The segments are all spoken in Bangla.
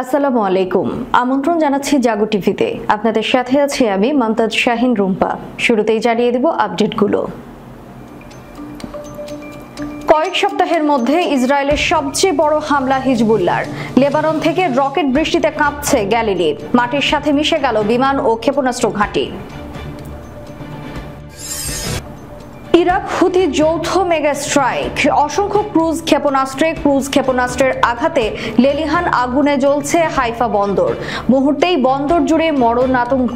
আসসালামু আলাইকুম। আমন্ত্রণ জানাচ্ছি জাগো টিভিতে। আপনাদের সাথে আছি আমি মমতাজ শাহিন রুম্পা। শুরুতেই জানিয়ে দেব আপডেটগুলো। কয়েক সপ্তাহের মধ্যে ইসরায়েলের সবচেয়ে বড় হামলা হিজবুল্লাহর। লেবানন থেকে রকেট বৃষ্টিতে কাঁপছে গ্যালিলি। মাটির সাথে মিশে গেল বিমান ও ক্ষেপণাস্ত্র ঘাঁটি। ইরাক হুথি যৌথ মেগা স্ট্রাইক। অসংখ্য ক্রুজ ক্ষেপণাস্ত্রের আঘাতে লেলিহান আগুনে জ্বলছে হাইফা বন্দর। মুহূর্তেই বন্দর জুড়ে মরণ আতঙ্ক।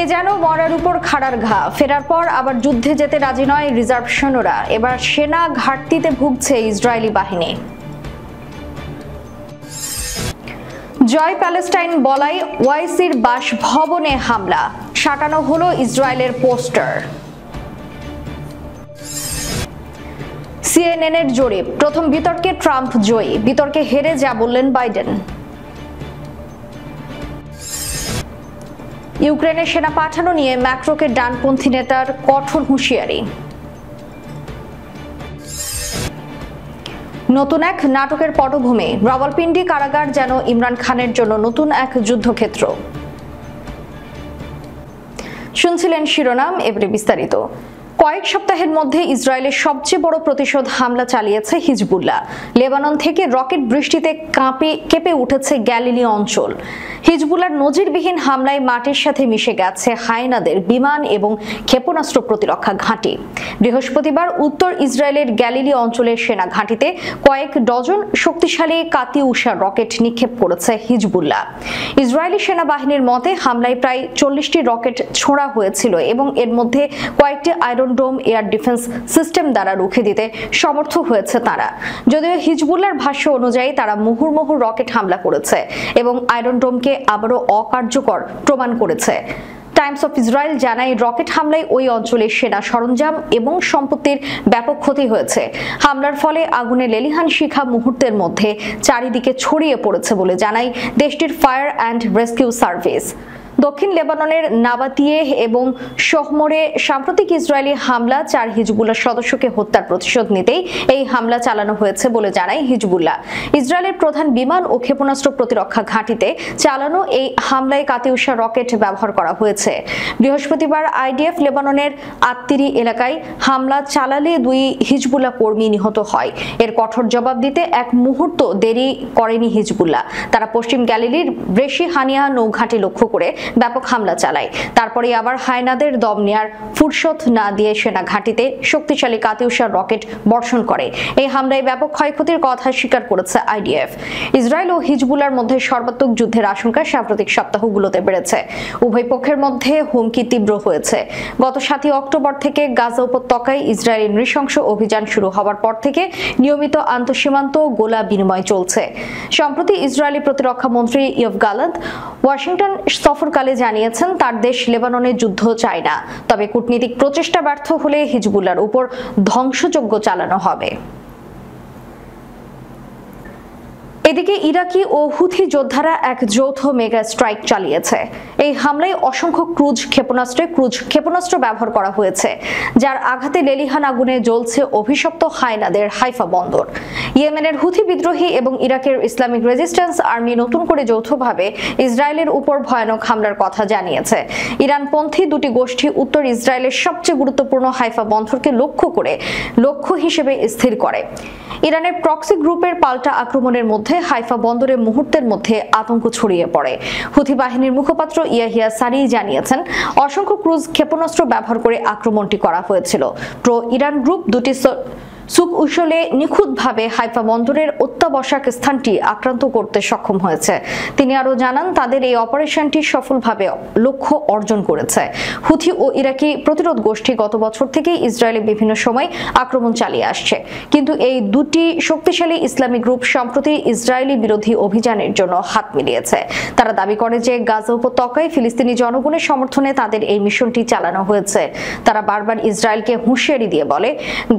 এ যেন মরার উপর খাড়ার ঘা। ফেরার পর আবার যুদ্ধে যেতে রাজি নয় রিজার্ভ সৈন্যরা। এবার সেনা ঘাটতিতে ভুগছে ইসরায়েলি বাহিনী। জয় প্যালেস্টাইন বলাই ওয়াইসির বাসভবনে হামলা। সাঁটানো হলো ইসরায়েলের পোস্টার। সিএনএন-এর জরিপ, প্রথম বিতর্কে ট্রাম্প জয়ী। বিতর্কে হেরে যা বললেন বাইডেন। ইউক্রেনে সেনা পাঠানো নিয়ে ম্যাক্রোকে ডানপন্থী নেতার কঠোর হুঁশিয়ারি। নতুন এক নাটকের পটভূমি। রাওয়ালপিন্ডি কারাগার যেন ইমরান খানের জন্য নতুন এক যুদ্ধক্ষেত্র। শুনছিলেন শিরোনাম, এবারে বিস্তারিত। কয়েক সপ্তাহের মধ্যে ইসরায়েলের সবচেয়ে বড় প্রতিশোধ হামলা চালিয়েছে হিজবুল্লাহ। লেবানন থেকে রকেট বৃষ্টিতে কেঁপে উঠেছে গ্যালিলি অঞ্চল। হিজবুল্লাহর নজিরবিহীন হামলায় মাটির সাথে মিশে গেছে হায়েনাদের বিমান এবং ক্ষেপণাস্ত্র প্রতিরক্ষা ঘাঁটি। বৃহস্পতিবার উত্তর ইসরায়েলের গ্যালিলি অঞ্চলের সেনা ঘাঁটিতে কয়েক ডজন শক্তিশালী কাতিউষা রকেট নিক্ষেপ করেছে হিজবুল্লাহ। ইসরায়েলি সেনাবাহিনীর মতে হামলায় প্রায় 40টি রকেট ছোড়া হয়েছিল এবং এর মধ্যে কয়েকটি আয়রন ডোম এয়ার ডিফেন্স সিস্টেম দ্বারা রুখে দিতে সমর্থ হয়েছে তারা। যদিও হিজবুল্লাহর ভাষ্য অনুযায়ী তারা মুহুর্মুহু রকেট হামলা করেছে এবং আয়রন ডোমকে আবারও অকার্যকর প্রমাণ করেছে। টাইমস অফ ইসরায়েল জানায় রকেট হামলায় ওই অঞ্চলের সেনা সরঞ্জাম এবং সম্পত্তির ব্যাপক ক্ষতি হয়েছে। হামলার ফলে আগুনে লেলিহান শিখা মুহূর্তের মধ্যে চারিদিকে ছড়িয়ে পড়েছে বলে জানায় দেশটির ফায়ার অ্যান্ড রেস্কিউ সার্ভিস। দক্ষিণ লেবাননের নাবাতিয়ে এবং শহমরে সাম্প্রতিক ইসরায়েলি হামলা 4 হিজবুল্লাহ সদস্যকে হত্যার প্রতিশোধ নিতেই এই হামলা চালানো হয়েছে বলে জানায় হিজবুল্লাহ। ইসরায়েলের প্রধান বিমান ও ক্ষেপণাস্ত্র প্রতিরক্ষা ঘাঁটিতে চালানো এই হামলায় কাতিউষা রকেট ব্যবহার করা হয়েছে। বৃহস্পতিবার আইডিএফ লেবাননের আত্তিরি এলাকায় হামলা চালালে 2 হিজবুল্লাহ কর্মী নিহত হয়। এর কঠোর জবাব দিতে এক মুহূর্ত দেরি করেনি হিজবুল্লাহ। তারা পশ্চিম গ্যালিলির ব্রেশি হানিয়া নৌঘাঁটি লক্ষ্য করে ব্যাপক হামলা চালায়। তারপরে আবার হায়নাদের দম নেয়ার ফুরসত না দিয়ে সেনা ঘাঁটিতে শক্তিশালী কাতিউষা রকেট বর্ষণ করে। এই হামলায় ব্যাপক ক্ষয়ক্ষতির কথা স্বীকার করেছে আইডিএফ। ইসরায়েল ও হিজবুল্লাহর মধ্যে সর্বাত্মক যুদ্ধের আশঙ্কা সাম্প্রতিক সপ্তাহগুলোতে বেড়েছে। উভয় পক্ষের মধ্যে হুমকি তীব্র হয়েছে। গত 7 অক্টোবর থেকে গাজা উপত্যকায় ইসরায়েলি নৃশংস অভিযান শুরু হওয়ার পর থেকে নিয়মিত আন্তঃসীমান্ত গোলা বিনিময় চলছে। সম্প্রতি ইসরায়েলি প্রতিরক্ষা মন্ত্রী ইয়োভ গালান্ত ওয়াশিংটন সফরকালে জানিয়েছেন তার দেশ লেবাননে যুদ্ধ চায় না, তবে কূটনীতিক প্রচেষ্টা ব্যর্থ হলে হিজবুল্লাহর উপর ধ্বংসযজ্ঞ চালানো হবে। এদিকে ইরাকি ও হুথি যোদ্ধারা এক যৌথ মেগা স্ট্রাইক চালিয়েছে। এই হামলায় অসংখ্য ক্রুজ ক্ষেপণাস্ত্র ব্যবহার করা হয়েছে, যার আঘাতে লেলিহান আগুনে জ্বলছে অভিশপ্ত হায়নাদের হাইফা বন্দর। ইয়েমেনের হুথি বিদ্রোহী এবং ইরাকের ইসলামিক রেজিস্ট্যান্স আর্মি নতুন করে যৌথভাবে ইসরায়েলের উপর ভয়ানক হামলার কথা জানিয়েছে। ইরানপন্থী দুটি গোষ্ঠী উত্তর ইসরায়েলের সবচেয়ে গুরুত্বপূর্ণ হাইফা বন্দরকে লক্ষ্য হিসেবে স্থির করে। ইরানের প্রক্সি গ্রুপের পাল্টা আক্রমণের মধ্যে হাইফা বন্দরে মুহূর্তের মধ্যে আতঙ্ক ছড়িয়ে পড়ে। হুথি বাহিনীর মুখপাত্র ইয়াহিয়া সারি জানিয়েছেন অসংখ্য ক্রুজ ক্ষেপণাস্ত্র ব্যবহার করে আক্রমণটি করা হয়েছিল। প্রো ইরান গ্রুপ দুটি সুক উশলে নিখুঁতভাবে হাইফা বন্দরের অত্যাবশ্যক স্থানটি আক্রান্ত করতে সক্ষম হয়েছে। তিনি আরও জানান তাদের এই অপারেশনটি সফলভাবে লক্ষ্য অর্জন করেছে। হুথি ও ইরাকি প্রতিরোধ গোষ্ঠী গত বছর থেকে ইসরায়েলে বিভিন্ন সময় আক্রমণ চালিয়ে আসছে, কিন্তু এই দুটি শক্তিশালী ইসলামিক গ্রুপ সম্প্রতি ইসরায়েলি বিরোধী অভিযানের জন্য হাত মিলিয়েছে। তারা দাবি করে যে গাজা উপত্যকায় ফিলিস্তিনি জনগণের সমর্থনে তাদের এই মিশনটি চালানো হয়েছে। তারা বারবার ইসরায়েলকে হুঁশিয়ারি দিয়ে বলে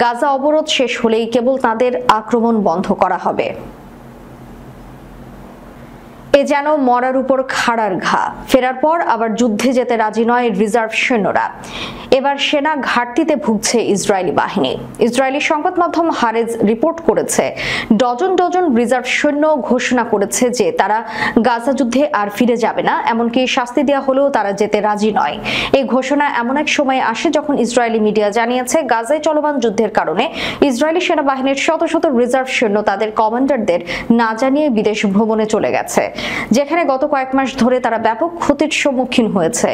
গাজা অবরোধ শেষ হলেই কেবল তাদের আক্রমণ বন্ধ করা হবে। এ যেন মরার উপর খাড়ার ঘা। ফেরার পর আবার যুদ্ধে যেতে রাজি নয় রিজার্ভ সৈন্যরা। এবার সেনা ঘাটতিতে ভুগছে ইসরায়েলি বাহিনী। ইসরায়েলি সংবাদ মাধ্যম হারেজ রিপোর্ট করেছে, ডজন ডজন রিজার্ভ সৈন্য ঘোষণা করেছে যে তারা গাজা যুদ্ধে আর ফিরে যাবে না, এমনকি শাস্তি দেওয়া হলেও তারা যেতে রাজি নয়। এই ঘোষণা এমন এক সময় আসে যখন ইসরায়েলি মিডিয়া জানিয়েছে গাজায় চলমান যুদ্ধের কারণে ইসরায়েলি সেনাবাহিনীর শত শত রিজার্ভ সৈন্য তাদের কমান্ডারদের না জানিয়ে বিদেশ ভ্রমণে চলে গেছে, যেখানে গত কয়েক মাস ধরে তারা ব্যাপক ক্ষতির সম্মুখীন হয়েছে।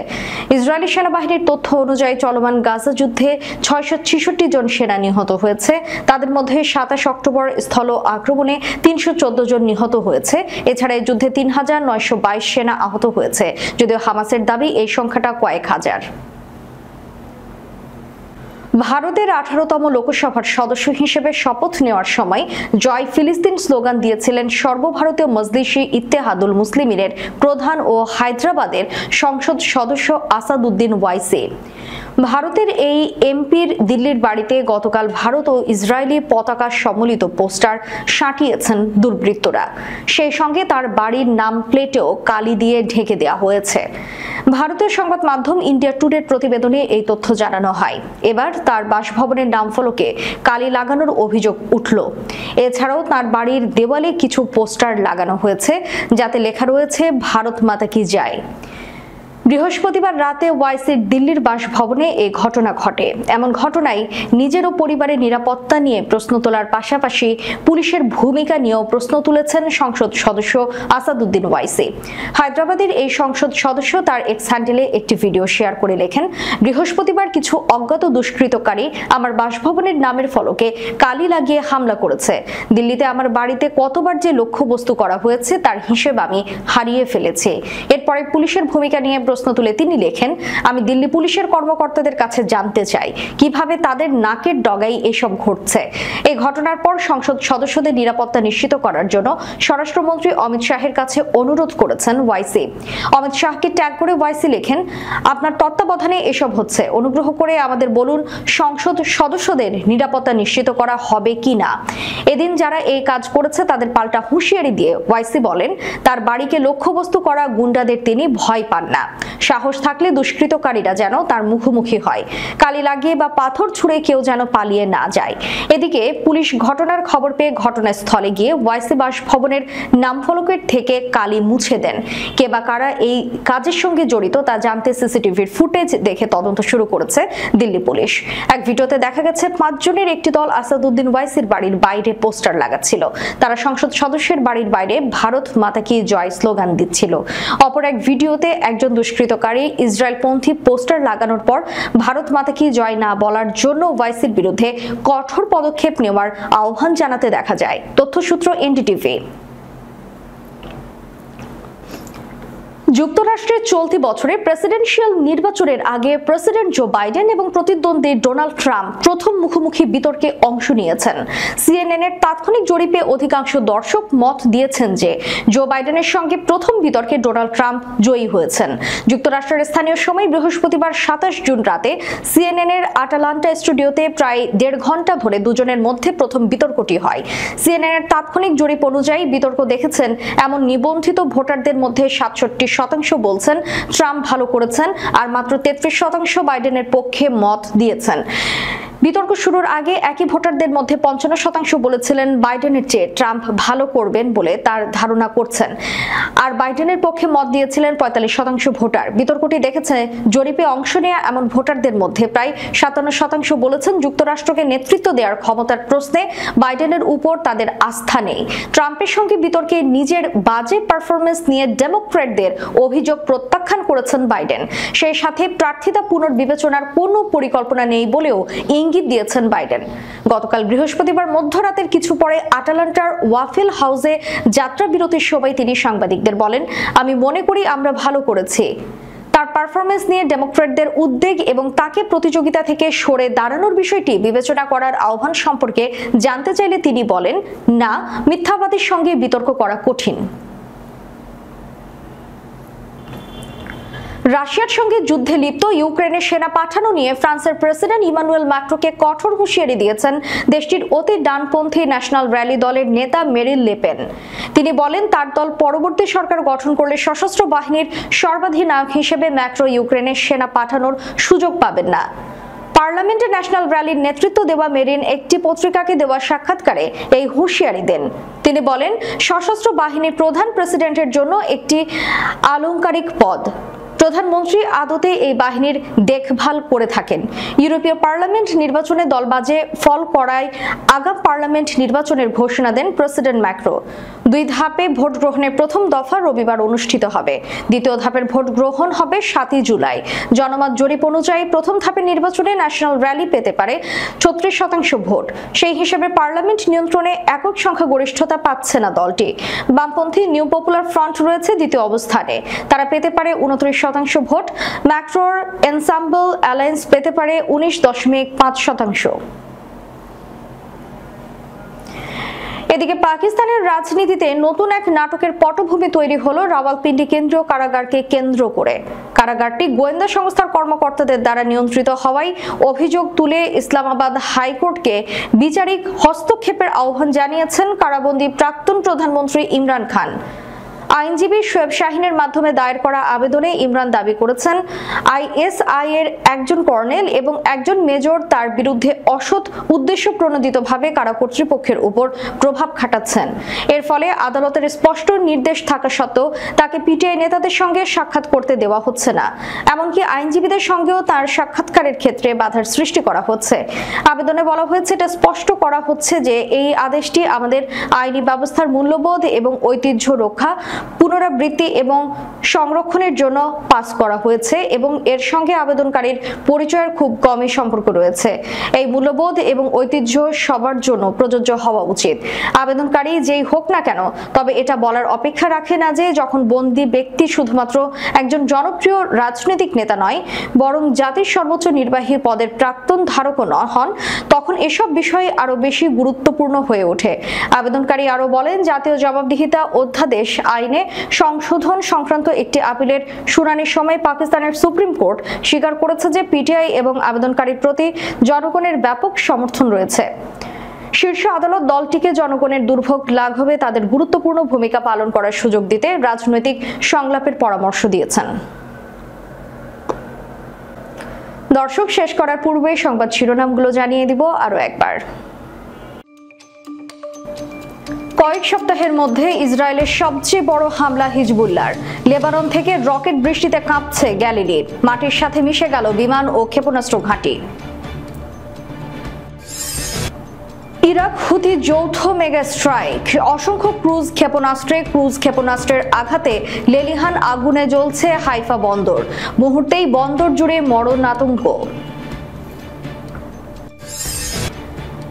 ইসরায়েলি সেনাবাহিনীর তথ্য অনুযায়ী চলমান গাজা যুদ্ধে 666 জন সেনা নিহত হয়েছে। তাদের মধ্যে 27 অক্টোবর স্থল আক্রমণে 314 জন নিহত হয়েছে। এছাড়া এই যুদ্ধে 3922 সেনা আহত হয়েছে, যদিও হামাসের দাবি এই সংখ্যাটা কয়েক হাজার। ভারতের 18তম লোকসভার সদস্য হিসেবে শপথ নেওয়ার সময় জয় ফিলিস্তিন স্লোগান দিয়েছিলেন সর্বভারতীয় মজলিসে ইত্তেহাদুল মুসলিমিনের প্রধান ও হায়দ্রাবাদের সংসদ সদস্য আসাদুদ্দিন ওয়াইসি। ভারতের এই এমপির দিল্লির বাড়িতে গতকাল ভারত ও ইসরায়েলি পতাকা সম্মিলিত পোস্টার সাঁটিয়েছেন দুর্বৃত্তরা। সেই সঙ্গে তার বাড়ির নাম প্লেটেও কালি দিয়ে ঢেকে দেওয়া হয়েছে। ভারতীয় সংবাদ মাধ্যম ইন্ডিয়া টুডের প্রতিবেদনে এই তথ্য জানানো হয়। এবার তার বাসভবনের নামফলকে কালি লাগানোর অভিযোগ উঠল। এছাড়াও তার বাড়ির দেওয়ালে কিছু পোস্টার লাগানো হয়েছে, যাতে লেখা রয়েছে ভারত মাতা কি জয়। বৃহস্পতিবার রাতে ওয়াইসির দিল্লির বাসভবনে এই ঘটনা ঘটে। এমন ঘটনায় নিজের ও পরিবারের নিরাপত্তা নিয়ে প্রশ্ন তোলার পাশাপাশি পুলিশের ভূমিকা নিয়েও প্রশ্ন তুলেছেন সংসদ সদস্য আসাদুদ্দিন ওয়াইসি। হায়দ্রাবাদের এই সংসদ সদস্য তার এক্স হ্যান্ডেলে একটি ভিডিও শেয়ার করে লেখেন, বৃহস্পতিবার কিছু অজ্ঞাত দুষ্কৃতকারী আমার বাসভবনের নামের ফলকে কালি লাগিয়ে হামলা করেছে। দিল্লিতে আমার বাড়িতে কতবার যে লক্ষ্যবস্তু করা হয়েছে তার হিসেব আমি হারিয়ে ফেলেছি। এরপরে পুলিশের ভূমিকা নিয়ে প্রশ্ন তুলে তিনি লেখেন, আমি দিল্লি পুলিশের কর্মকর্তাদের কাছে জানতে চাই কিভাবে তাদের নাকের ডগায় এসব ঘটছে। এই ঘটনার পর সংসদ সদস্যদের নিরাপত্তা নিশ্চিত করার জন্য স্বরাষ্ট্রমন্ত্রী অমিত শাহের কাছে অনুরোধ করেছেন ওয়াইসি। অমিত শাহকে ট্যাগ করে ওয়াইসি লেখেন, আপনার তত্ত্বাবধানে এসব হচ্ছে, অনুগ্রহ করে আমাদের বলুন সংসদ সদস্যদের নিরাপত্তা নিশ্চিত করা হবে কিনা। এদিন যারা এই কাজ করেছে তাদের পাল্টা হুঁশিয়ারি দিয়ে ওয়াইসি বলেন, তার বাড়িকে লক্ষ্যবস্তু করা গুন্ডাদের তিনি ভয় পান না। সাহস থাকলে দুষ্কৃতকারীরা যেন তার মুখোমুখি হয়, কালি লাগিয়ে বা পাথর ছুঁড়ে কেউ যেন পালিয়ে না যায়। এদিকে পুলিশ ঘটনার খবর পেয়ে ঘটনাস্থলে গিয়ে ওয়াইসি বাসভবনের নামফলকের থেকে কালি মুছে দেন। কে বা কারা এই কাজের সঙ্গে জড়িত তা জানতে সিসিটিভির ফুটেজ দেখে তদন্ত শুরু করেছে দিল্লি পুলিশ। এক ভিডিওতে দেখা গেছে 5 জনের একটি দল আসাদুদ্দিন ওয়াইসির বাড়ির বাইরে পোস্টার লাগাচ্ছিল। তারা সংসদ সদস্যের বাড়ির বাইরে ভারত মাতা কি জয় স্লোগান দিচ্ছিল। অপর এক ভিডিওতে একজন দুষ্কৃতকারী ইসরায়েলপন্থী পোস্টার লাগানোর পর ভারত মাতা কি জয় না বলার জন্য ওয়াইসির বিরুদ্ধে কঠোর পদক্ষেপ নেওয়ার আহ্বান জানাতে দেখা যায়। তথ্যসূত্র এনডিটিভি। যুক্তরাষ্ট্রের চলতি বছরে প্রেসিডেন্সিয়াল নির্বাচনের আগে প্রেসিডেন্ট জো বাইডেন এবং প্রতিদ্বন্দ্বী ডোনাল্ড ট্রাম্প প্রথম মুখোমুখি বিতর্কে অংশ নিয়েছেন। সিএনএন এর তাৎক্ষণিক জরিপে অধিকাংশ দর্শক মত দিয়েছেন যে জো বাইডেনের সঙ্গে প্রথম বিতর্কে ডোনাল্ড ট্রাম্প জয়ী হয়েছেন। যুক্তরাষ্ট্রের স্থানীয় সময় বৃহস্পতিবার 27 জুন রাতে সিএনএন এর আটালান্টা স্টুডিওতে প্রায় 1.5 ঘন্টা ধরে দুজনের মধ্যে প্রথম বিতর্কটি হয়। সিএনএন এর তাৎক্ষণিক জরিপ অনুযায়ী বিতর্ক দেখেছেন এমন নিবন্ধিত ভোটারদের মধ্যে 67% বলছেন ট্রাম্প ভালো করেছেন, আর মাত্র 33% বাইডেনের পক্ষে মত দিয়েছেন। বিতর্ক শুরুর আগে একই ভোটারদের মধ্যে 55% বলেছিলেন বাইডেনের চেয়ে ট্রাম্প ভালো করবেন বলে তার ধারণা করছেন, আর বাইডেনের পক্ষে মত দিয়েছিলেন 45% ভোটার। বিতর্কটি দেখেছে জরিপে অংশ নেওয়া এমন ভোটারদের মধ্যে প্রায় 57% বলেছেন যুক্তরাষ্ট্রকে নেতৃত্ব দেওয়ার ক্ষমতার প্রশ্নে বাইডেনের উপর তাদের আস্থা নেই। ট্রাম্পের সঙ্গে বিতর্কে নিজের বাজে পারফরমেন্স নিয়ে ডেমোক্র্যাটদের অভিযোগ প্রত্যাখ্যান করেছেন বাইডেন। সেই সাথে প্রার্থিতা পুনর্বিবেচনার কোনো পরিকল্পনা নেই বলেও ইঙ্গিত দিয়েছেন বাইডেন। গতকাল বৃহস্পতিবার মধ্যরাতের কিছু পরে আটালান্টার ওয়াফেল হাউসে যাত্রা বিরতির সময় তিনি সাংবাদিকদের বলেন, আমি মনে করি আমরা ভালো করেছি। তার পারফরমেন্স নিয়ে ডেমোক্র্যাটদের উদ্বেগ এবং তাকে প্রতিযোগিতা থেকে সরে দাঁড়ানোর বিষয়টি বিবেচনা করার আহ্বান সম্পর্কে জানতে চাইলে তিনি বলেন, না, মিথ্যাবাদীর সঙ্গে বিতর্ক করা কঠিন। রাশিয়ার সঙ্গে যুদ্ধে লিপ্ত ইউক্রেনের সেনা পাঠানো নিয়ে ফ্রান্সের প্রেসিডেন্ট ইমানুয়েল ম্যাক্রোকে কঠোর হুঁশিয়ারি দিয়েছেন দেশটির অতি ডানপন্থী ন্যাশনাল র্যালি দলের নেতা মেরিন লে পেন। তিনি বলেন, তার দল পরবর্তী সরকার গঠন করলে সশস্ত্র বাহিনীর সর্বাধিনায়ক হিসেবে ম্যাক্রো ইউক্রেনের সেনা পাঠানোর সুযোগ পাবেন না। পার্লামেন্টে ন্যাশনাল র্যালির নেতৃত্ব দেওয়া মেরিন একটি পত্রিকাকে দেওয়া সাক্ষাৎকারে এই হুঁশিয়ারি দেন। তিনি বলেন, সশস্ত্র বাহিনীর প্রধান প্রেসিডেন্টের জন্য একটি আলংকারিক পদ। প্রধানমন্ত্রী আদতে এই বাহিনীর দেখভাল করে থাকেন। ইউরোপীয় পার্লামেন্ট নির্বাচনে দলবাজে ফল করায় আগাম পার্লামেন্ট নির্বাচনের ঘোষণা দেন প্রেসিডেন্ট ম্যাক্রো। 2 ধাপে ভোট গ্রহণের প্রথম দফা রবিবার অনুষ্ঠিত হবে। দ্বিতীয় ধাপের ভোট গ্রহণ হবে 7 জুলাই। জনমত জরিপ অনুযায়ী প্রথম ধাপের নির্বাচনে ন্যাশনাল র্যালি পেতে পারে 36% ভোট। সেই হিসেবে পার্লামেন্ট নিয়ন্ত্রণে একক সংখ্যাগরিষ্ঠতা পাচ্ছে না দলটি। বামপন্থী নিউ পপুলার ফ্রন্ট রয়েছে দ্বিতীয় অবস্থানে, তারা পেতে পারে 29% ভোট। ম্যাক্রোর এনসাম্বল অ্যালায়েন্স পেতে পারে 19.5%। এদিকে পাকিস্তানের রাজনীতিতে নতুন এক নাটকের পটভূমি তৈরি হলো রাওয়ালপিন্ডি কেন্দ্রীয় কারাগারকে কেন্দ্র করে। কারাগারটি গোয়েন্দা সংস্থার কর্মকর্তাদের দ্বারা নিয়ন্ত্রিত হওয়ায় অভিযোগ তুলে ইসলামাবাদ হাইকোর্টকে বিচারিক হস্তক্ষেপের আহ্বান জানিয়েছেন কারাবন্দী প্রাক্তন প্রধানমন্ত্রী ইমরান খান। আইনজীবী শোয়েব শাহিনের মাধ্যমে দায়ের করা আবেদনে ইমরান দাবি করেছেন, আইএসআই এর একজন কর্নেল এবং একজন মেজর তার বিরুদ্ধে অসৎ উদ্দেশ্য প্রণোদিতভাবে কারা কর্তৃপক্ষের উপর প্রভাব খাটাচ্ছেন। এর ফলে আদালতের স্পষ্ট নির্দেশ থাকা সত্ত্বেও তাকে পিটিআই নেতাদের সঙ্গে সাক্ষাৎ করতে দেওয়া হচ্ছে না। এমনকি আইনজীবীদের সঙ্গেও তার সাক্ষাৎকারের ক্ষেত্রে বাধার সৃষ্টি করা হচ্ছে। আবেদনে বলা হয়েছে, এটা স্পষ্ট করা হচ্ছে যে এই আদেশটি আমাদের আইনি ব্যবস্থার মূল্যবোধ এবং ঐতিহ্য রক্ষা, পুনরাবৃত্তি এবং সংরক্ষণের জন্য পাস করা হয়েছে এবং এর সঙ্গে আবেদনকারীর পরিচয়ের খুব কমই সম্পর্ক রয়েছে। এই মূল্যবোধ এবং ঐতিহ্য সবার জন্য প্রযোজ্য হওয়া উচিত। আবেদনকারী যেই হোক না কেন, তবে এটা বলার অপেক্ষা রাখে না যে যখন বন্দী ব্যক্তি শুধুমাত্র একজন জনপ্রিয় রাজনৈতিক নেতা নয়, বরং জাতির সর্বোচ্চ নির্বাহী পদের প্রাক্তন ধারকও হন, তখন এসব বিষয় আরো বেশি গুরুত্বপূর্ণ হয়ে ওঠে। আবেদনকারী আরো বলেন, জাতীয় জবাবদিহিতা অধ্যাদেশ আইনে সংশোধন সংক্রান্ত একটি আপিলের শুনানির সময় পাকিস্তানের সুপ্রিম কোর্ট স্বীকার করেছে যে পিটিআই এবং আবেদনকারীর প্রতি জনগণের ব্যাপক সমর্থন রয়েছে। শীর্ষ আদালত দলটিকে জনগণের দুর্ভোগ লাঘবে তাদের গুরুত্বপূর্ণ ভূমিকা পালন করার সুযোগ দিতে রাজনৈতিক সংলাপের পরামর্শ দিয়েছেন। দর্শক, শেষ করার পূর্বে সংবাদ শিরোনামগুলো জানিয়ে দিব আরো একবার। কয়েক সপ্তাহের মধ্যে ইসরায়েলের সবচেয়ে বড় হামলা হিজবুল্লাহর। লেবানন থেকে রকেট বৃষ্টিতে কাঁপছে গ্যালিলি, মাটির সাথে মিশে গেল বিমান ও ক্ষেপণাস্ত্র ঘাঁটি। ইরাক হুথি যৌথ মেগা স্ট্রাইক, অসংখ্য ক্রুজ ক্ষেপণাস্ত্রের আঘাতে লেলিহান আগুনে জ্বলছে হাইফা বন্দর, মুহূর্তেই বন্দর জুড়ে মরণ আতঙ্ক।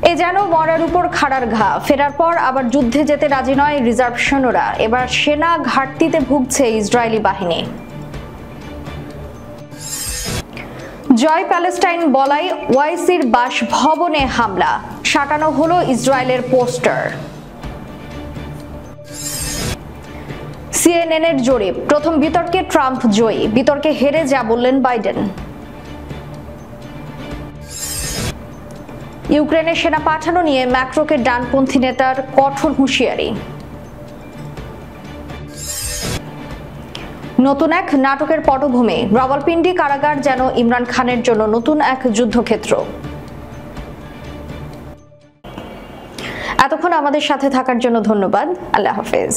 এ যেন মরার উপর খাড়ার ঘা, ফেরার পর আবার যুদ্ধে যেতে রাজি নয় রিজার্ভ সৈন্যরা। এবার সেনা ঘাটতিতে ভুগছে ইসরায়েলি বাহিনী। জয় প্যালেস্টাইন বলাই ওয়াইসির বাসভবনে হামলা, সাঁটানো হলো ইসরায়েলের পোস্টার। সিএনএন এর জরিপ, প্রথম বিতর্কে ট্রাম্প জয়ী, বিতর্কে হেরে যা বললেন বাইডেন। ইউক্রেনের সেনা পাঠানো নিয়ে ম্যাক্রোকে ডানপন্থী নেতার কঠোর হুঁশিয়ারি। নতুন এক নাটকের পটভূমি, রাওয়ালপিন্ডি কারাগার যেন ইমরান খানের জন্য নতুন এক যুদ্ধক্ষেত্র। এতক্ষণ আমাদের সাথে থাকার জন্য ধন্যবাদ। আল্লাহ হাফেজ।